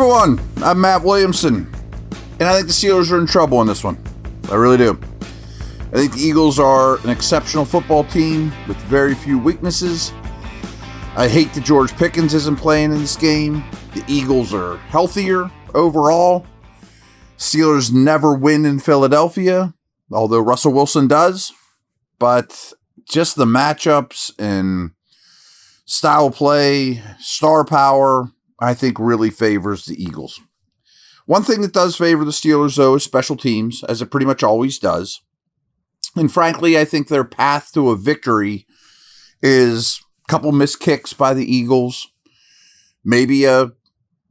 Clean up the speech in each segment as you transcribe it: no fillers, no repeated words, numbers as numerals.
everyone, I'm Matt Williamson, and I think the Steelers are in trouble in this one. I really do. I think the Eagles are an exceptional football team with very few weaknesses. I hate that George Pickens isn't playing in this game. The Eagles are healthier overall. Steelers never win in Philadelphia, although Russell Wilson does. But just the matchups and style play, star power, I think really favors the Eagles. One thing that does favor the Steelers, though, is special teams, as it pretty much always does. And frankly, I think their path to a victory is a couple missed kicks by the Eagles, maybe a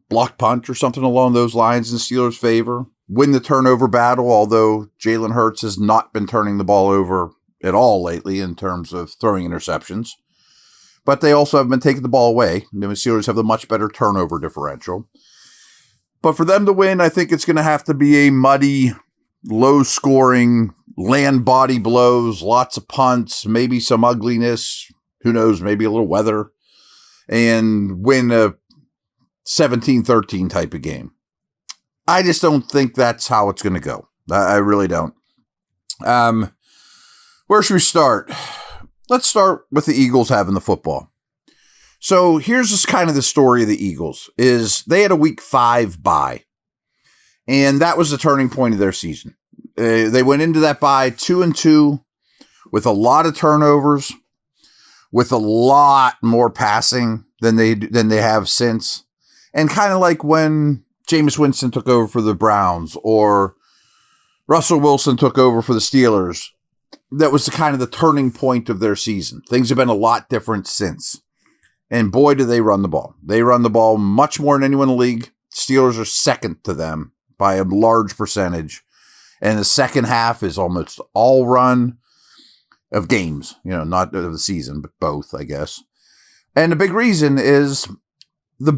block punt or something along those lines in the Steelers' favor. Win the turnover battle, although Jalen Hurts has not been turning the ball over at all lately in terms of throwing interceptions. But they also have been taking the ball away. The Steelers have the much better turnover differential. But for them to win, I think it's going to have to be a muddy, low-scoring, land body blows, lots of punts, maybe some ugliness, who knows, maybe a little weather, and win a 17-13 type of game. I just don't think that's how it's going to go. I really don't. Where should we start? Let's start with the Eagles having the football. So here's just kind of the story of the Eagles, is they had a week 5 bye, and that was the turning point of their season. They went into that bye 2-2 with a lot of turnovers, with a lot more passing than they have since, and kind of like when Jameis Winston took over for the Browns or Russell Wilson took over for the Steelers. That was kind of the turning point of their season. Things have been a lot different since. And boy, do they run the ball. They run the ball much more than anyone in the league. Steelers are second to them by a large percentage. And the second half is almost all run of games. You know, not of the season, but both, I guess. And the big reason is the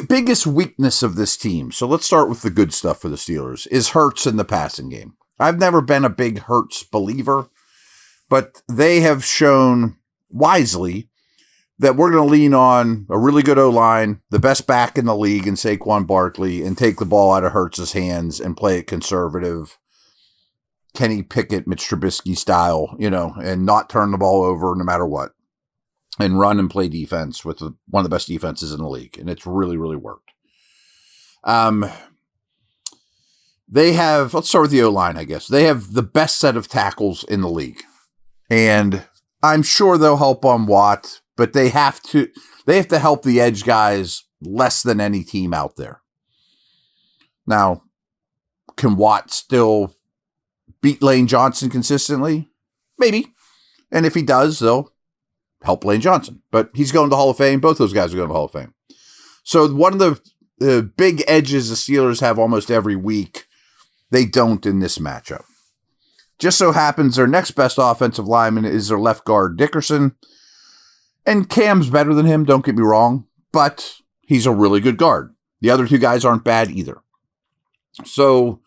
biggest weakness of this team. So let's start with the good stuff for the Steelers, is Hurts in the passing game. I've never been a big Hurts believer, but they have shown wisely that we're going to lean on a really good O-line, the best back in the league in Saquon Barkley, and take the ball out of Hurts' hands and play it conservative, Kenny Pickett, Mitch Trubisky style, and not turn the ball over no matter what, and run and play defense with one of the best defenses in the league. And it's really, really worked. Let's start with the O-line, I guess. They have the best set of tackles in the league. And I'm sure they'll help on Watt, but they have to help the edge guys less than any team out there. Now, can Watt still beat Lane Johnson consistently? Maybe. And if he does, they'll help Lane Johnson. But he's going to the Hall of Fame. Both those guys are going to the Hall of Fame. So one of the big edges the Steelers have almost every week, they don't in this matchup. Just so happens their next best offensive lineman is their left guard, Dickerson. And Cam's better than him, don't get me wrong, but he's a really good guard. The other two guys aren't bad either. So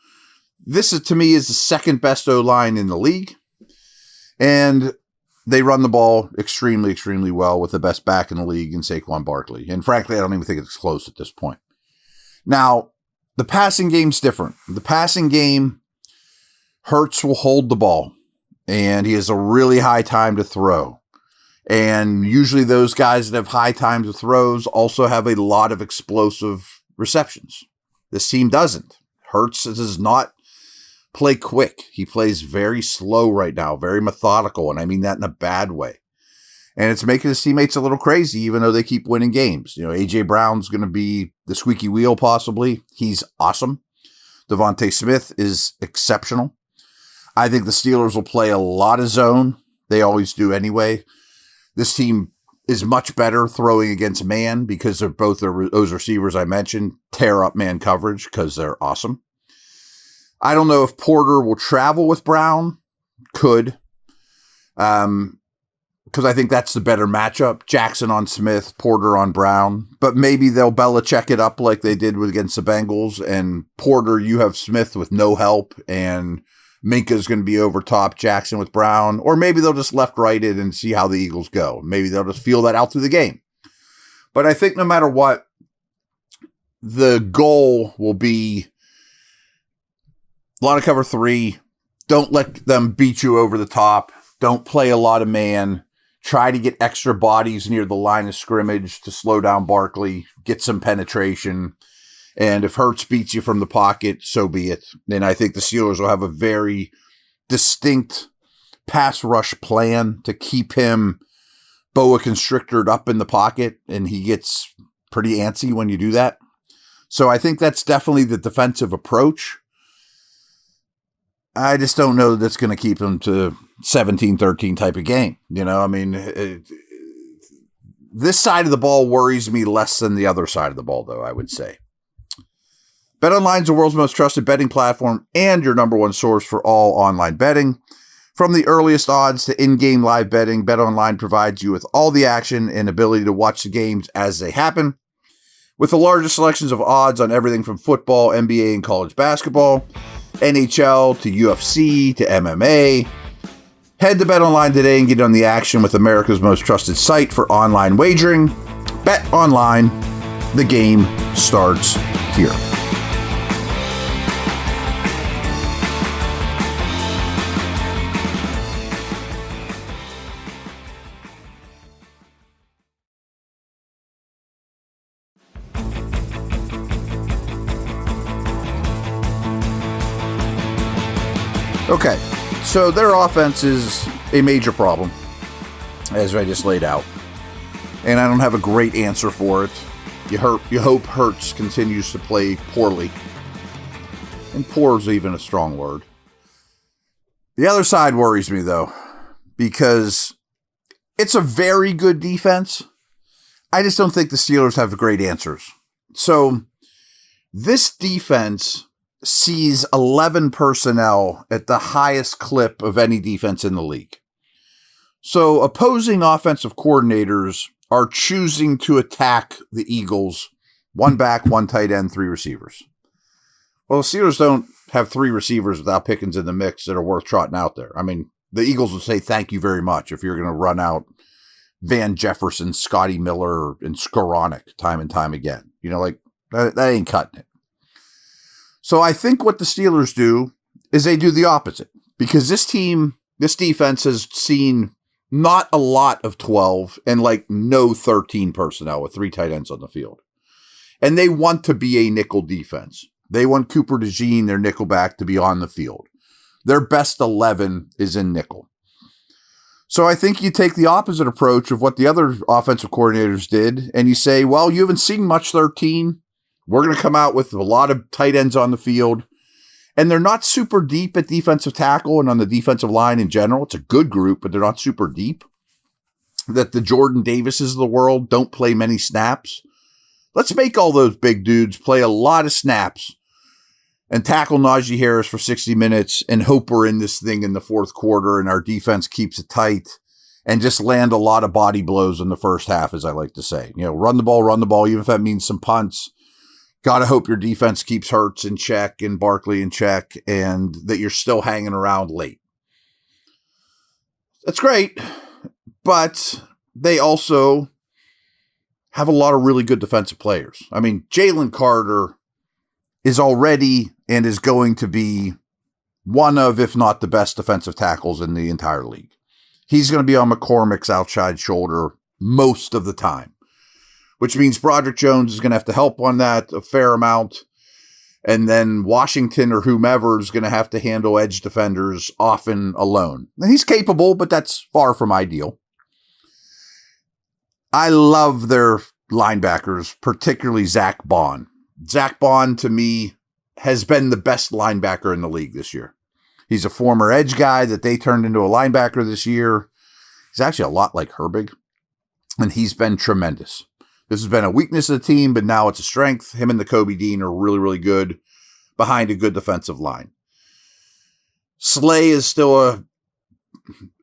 this, to me, is the second best O-line in the league. And they run the ball extremely, extremely well with the best back in the league in Saquon Barkley. And frankly, I don't even think it's close at this point. Now, the passing game's different. The passing game, Hurts will hold the ball, and he has a really high time to throw. And usually those guys that have high times of throws also have a lot of explosive receptions. This team doesn't. Hurts does not play quick. He plays very slow right now, very methodical, and I mean that in a bad way. And it's making his teammates a little crazy, even though they keep winning games. A.J. Brown's going to be the squeaky wheel, possibly. He's awesome. Devontae Smith is exceptional. I think the Steelers will play a lot of zone. They always do anyway. This team is much better throwing against man because they're both those receivers I mentioned tear up man coverage because they're awesome. I don't know if Porter will travel with Brown. Could. Because I think that's the better matchup. Jackson on Smith, Porter on Brown. But maybe they'll Belichick it up like they did against the Bengals. And Porter, you have Smith with no help. And Minka's going to be over top Jackson with Brown. Or maybe they'll just left-right it and see how the Eagles go. Maybe they'll just feel that out through the game. But I think no matter what, the goal will be a lot of cover 3. Don't let them beat you over the top. Don't play a lot of man. Try to get extra bodies near the line of scrimmage to slow down Barkley, get some penetration. And if Hurts beats you from the pocket, so be it. And I think the Steelers will have a very distinct pass rush plan to keep him boa constrictored up in the pocket, and he gets pretty antsy when you do that. So I think that's definitely the defensive approach. I just don't know that's going to keep him to 17-13 type of game. You know, I mean, this side of the ball worries me less than the other side of the ball, though, I would say. BetOnline is the world's most trusted betting platform and your number one source for all online betting. From the earliest odds to in-game live betting, BetOnline provides you with all the action and ability to watch the games as they happen. With the largest selections of odds on everything from football, NBA, and college basketball, NHL to UFC to MMA. Head to BetOnline today and get on the action with America's most trusted site for online wagering. BetOnline, the game starts here. Okay, so their offense is a major problem, as I just laid out. And I don't have a great answer for it. You hope Hurts continues to play poorly. And poor is even a strong word. The other side worries me, though, because it's a very good defense. I just don't think the Steelers have great answers. So this defense sees 11 personnel at the highest clip of any defense in the league. So opposing offensive coordinators are choosing to attack the Eagles, 1 back, 1 tight end, 3 receivers. Well, the Steelers don't have 3 receivers without Pickens in the mix that are worth trotting out there. I mean, the Eagles would say thank you very much if you're going to run out Van Jefferson, Scotty Miller, and Skoranek time and time again. You know, like, that ain't cutting it. So I think what the Steelers do is they do the opposite, because this defense has seen not a lot of 12 and like no 13 personnel with 3 tight ends on the field. And they want to be a nickel defense. They want Cooper DeJean, their nickelback, to be on the field. Their best 11 is in nickel. So I think you take the opposite approach of what the other offensive coordinators did, and you say, well, you haven't seen much 13. We're going to come out with a lot of tight ends on the field, and they're not super deep at defensive tackle and on the defensive line in general. It's a good group, but they're not super deep. That the Jordan Davises of the world don't play many snaps. Let's make all those big dudes play a lot of snaps and tackle Najee Harris for 60 minutes and hope we're in this thing in the fourth quarter and our defense keeps it tight and just land a lot of body blows in the first half, as I like to say. You know, run the ball, even if that means some punts. Got to hope your defense keeps Hurts in check and Barkley in check and that you're still hanging around late. That's great, but they also have a lot of really good defensive players. I mean, Jalen Carter is already and is going to be one of, if not the best defensive tackles in the entire league. He's going to be on McCormick's outside shoulder most of the time, which means Broderick Jones is going to have to help on that a fair amount. And then Washington or whomever is going to have to handle edge defenders often alone. And he's capable, but that's far from ideal. I love their linebackers, particularly Zach Bond. Zach Bond, to me, has been the best linebacker in the league this year. He's a former edge guy that they turned into a linebacker this year. He's actually a lot like Herbig, and he's been tremendous. This has been a weakness of the team, but now it's a strength. Him and the Kobe Dean are really, really good behind a good defensive line. Slay is still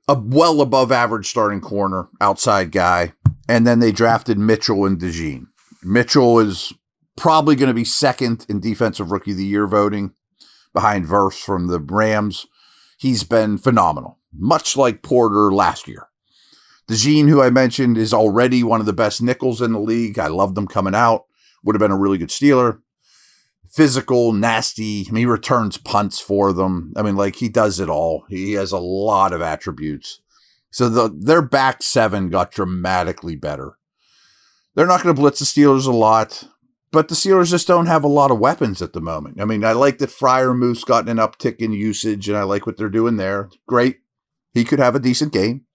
a well above average starting corner, outside guy. And then they drafted Mitchell and DeJean. Mitchell is probably going to be second in Defensive Rookie of the Year voting behind Verse from the Rams. He's been phenomenal, much like Porter last year. DeJean, who I mentioned, is already one of the best nickels in the league. I love them coming out. would have been a really good Steeler. Physical, nasty. I mean, he returns punts for them. I mean, like, he does it all. He has a lot of attributes. So their back seven got dramatically better. They're not going to blitz the Steelers a lot, but the Steelers just don't have a lot of weapons at the moment. I mean, I like that Freiermuth's gotten an uptick in usage, and I like what they're doing there. Great. He could have a decent game.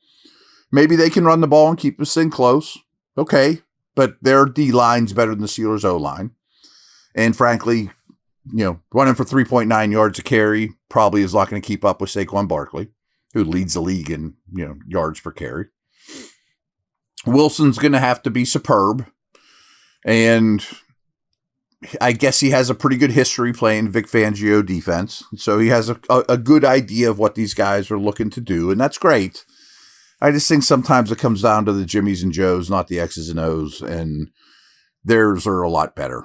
Maybe they can run the ball and keep this thing close. Okay. But their D-line's better than the Steelers' O-line. And frankly, running for 3.9 yards a carry probably is not going to keep up with Saquon Barkley, who leads the league in, yards per carry. Wilson's going to have to be superb. And I guess he has a pretty good history playing Vic Fangio defense. So he has a good idea of what these guys are looking to do. And that's great. I just think sometimes it comes down to the Jimmies and Joes, not the X's and O's. And theirs are a lot better.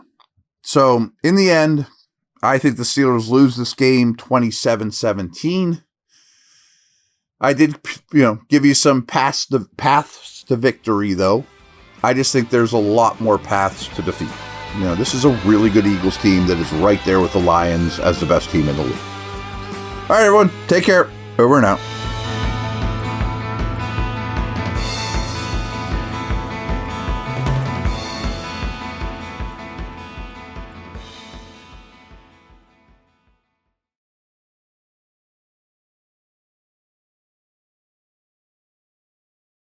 So, in the end, I think the Steelers lose this game 27-17. I did, give you some paths to victory, though. I just think there's a lot more paths to defeat. This is a really good Eagles team that is right there with the Lions as the best team in the league. All right, everyone, take care. Over and out.